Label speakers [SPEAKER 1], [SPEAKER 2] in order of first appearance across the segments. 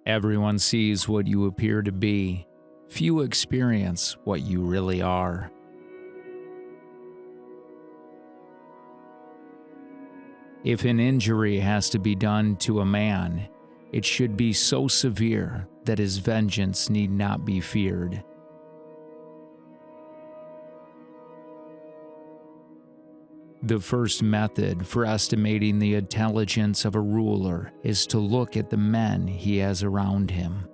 [SPEAKER 1] Everyone sees what you appear to be. Few experience what you really are. If an injury has to be done to a man, it should be so severe that his vengeance need not be feared. The first method for estimating the intelligence of a ruler is to look at the men he has around him.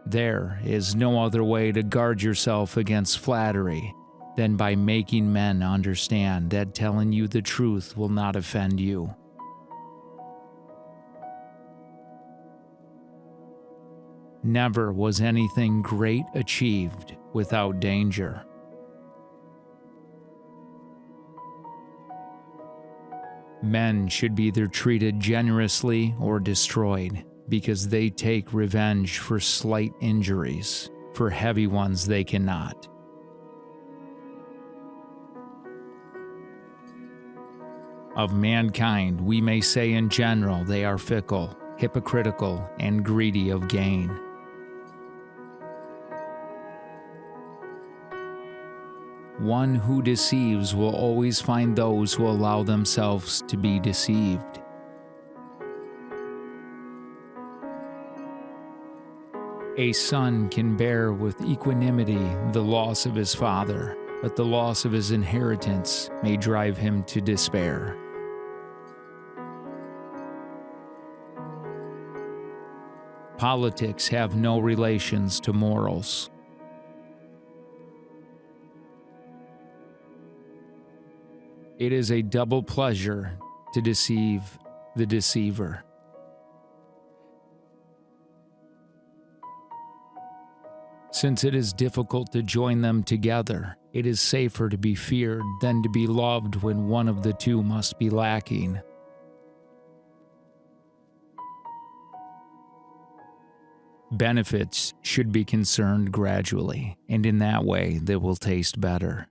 [SPEAKER 1] There is no other way to guard yourself against flattery than by making men understand that telling you the truth will not offend you. Never was anything great achieved without danger. Men should be either treated generously or destroyed, because they take revenge for slight injuries, for heavy ones they cannot. Of mankind, we may say in general they are fickle, hypocritical, and greedy of gain. One who deceives will always find those who allow themselves to be deceived. A son can bear with equanimity the loss of his father, but the loss of his inheritance may drive him to despair. Politics have no relations to morals. It is a double pleasure to deceive the deceiver. Since it is difficult to join them together, it is safer to be feared than to be loved when one of the two must be lacking. Benefits should be concerned gradually, and in that way they will taste better.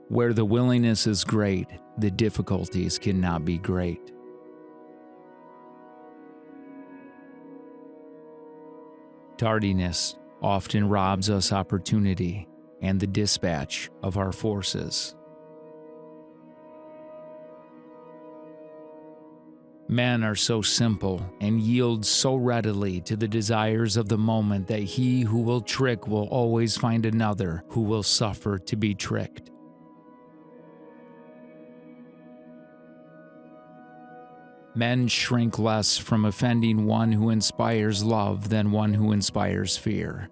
[SPEAKER 1] Where the willingness is great, the difficulties cannot be great. Tardiness often robs us opportunity and the dispatch of our forces. Men are so simple and yield so readily to the desires of the moment that he who will trick will always find another who will suffer to be tricked. Men shrink less from offending one who inspires love than one who inspires fear.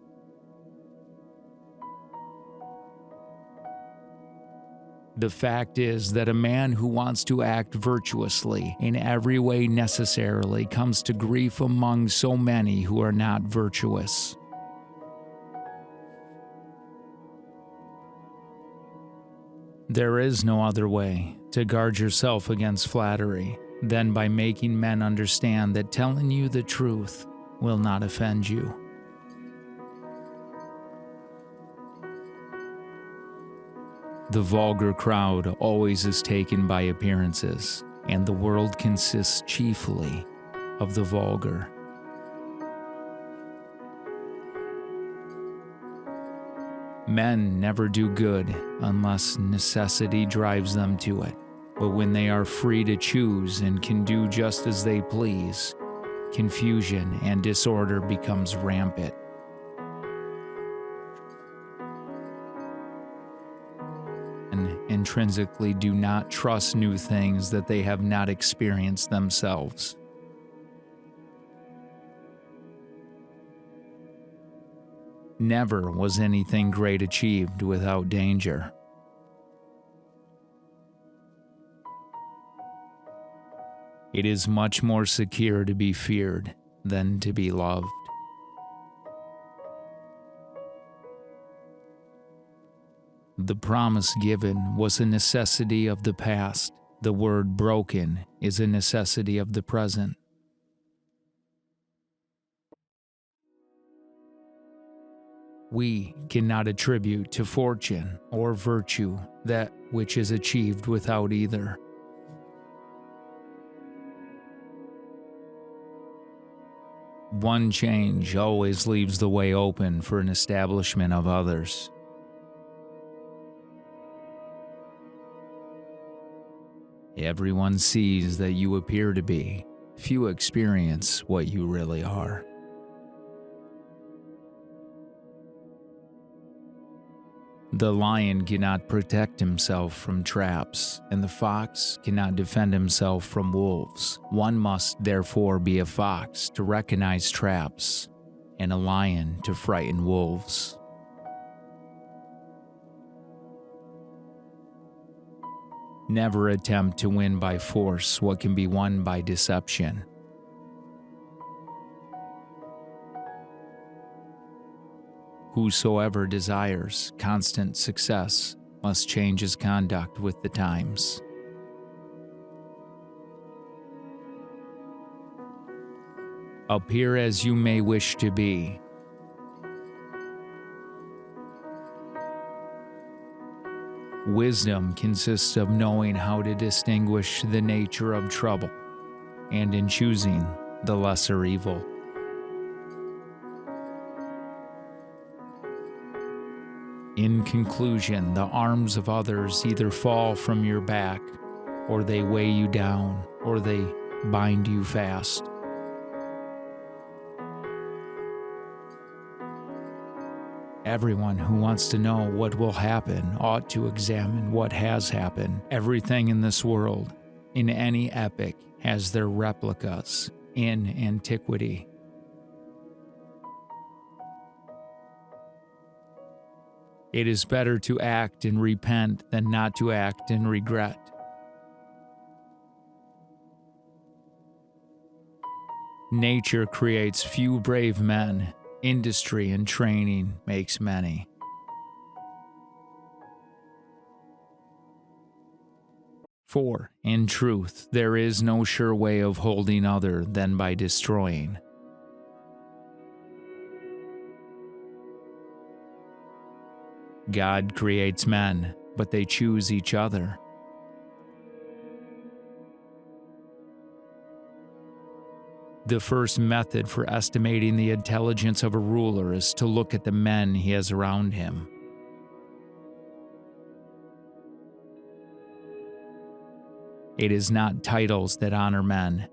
[SPEAKER 1] The fact is that a man who wants to act virtuously in every way necessarily comes to grief among so many who are not virtuous. There is no other way to guard yourself against flattery than by making men understand that telling you the truth will not offend you. The vulgar crowd always is taken by appearances, and the world consists chiefly of the vulgar. Men never do good unless necessity drives them to it. But when they are free to choose and can do just as they please, confusion and disorder becomes rampant. And intrinsically do not trust new things that they have not experienced themselves. Never was anything great achieved without danger. It is much more secure to be feared than to be loved. The promise given was a necessity of the past. The word broken is a necessity of the present. We cannot attribute to fortune or virtue that which is achieved without either. One change always leaves the way open for an establishment of others. Everyone sees that you appear to be. Few experience what you really are. The lion cannot protect himself from traps, and the fox cannot defend himself from wolves. One must therefore be a fox to recognize traps, and a lion to frighten wolves. Never attempt to win by force what can be won by deception. Whosoever desires constant success must change his conduct with the times. Appear as you may wish to be. Wisdom consists of knowing how to distinguish the nature of trouble, and in choosing the lesser evil. In conclusion, the arms of others either fall from your back, or they weigh you down, or they bind you fast. Everyone who wants to know what will happen ought to examine what has happened. Everything in this world, in any epoch, has their replicas in antiquity. It is better to act and repent than not to act and regret. Nature creates few brave men. Industry and training makes many. For, in truth, there is no sure way of holding other than by destroying. God creates men, but they choose each other. The first method for estimating the intelligence of a ruler is to look at the men he has around him. It is not titles that honor men,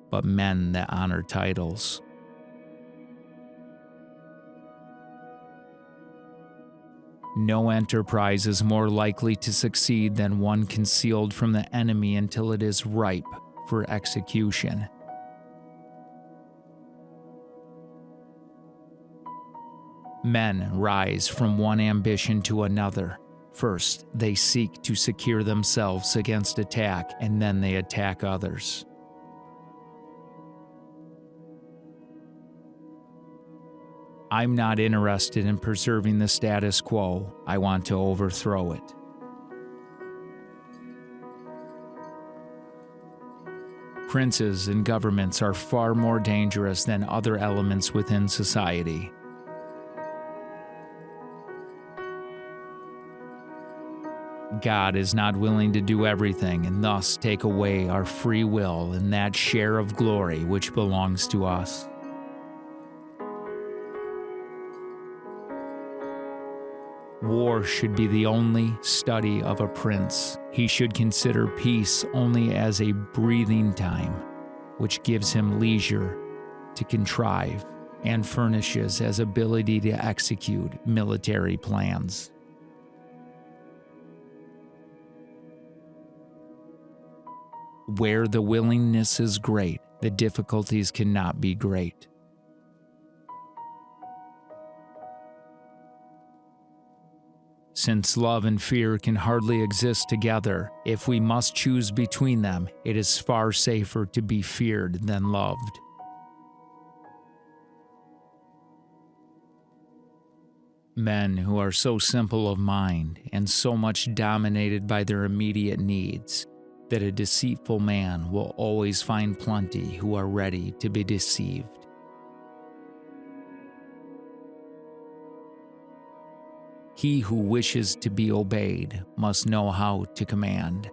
[SPEAKER 1] but men that honor titles. No enterprise is more likely to succeed than one concealed from the enemy until it is ripe for execution. Men rise from one ambition to another. First, they seek to secure themselves against attack, and then they attack others. I'm not interested in preserving the status quo. I want to overthrow it. Princes and governments are far more dangerous than other elements within society. God is not willing to do everything and thus take away our free will and that share of glory which belongs to us. War should be the only study of a prince. He should consider peace only as a breathing time, which gives him leisure to contrive and furnishes his ability to execute military plans. Where the willingness is great, the difficulties cannot be great. Since love and fear can hardly exist together, if we must choose between them, it is far safer to be feared than loved. Men who are so simple of mind and so much dominated by their immediate needs that a deceitful man will always find plenty who are ready to be deceived. He who wishes to be obeyed must know how to command.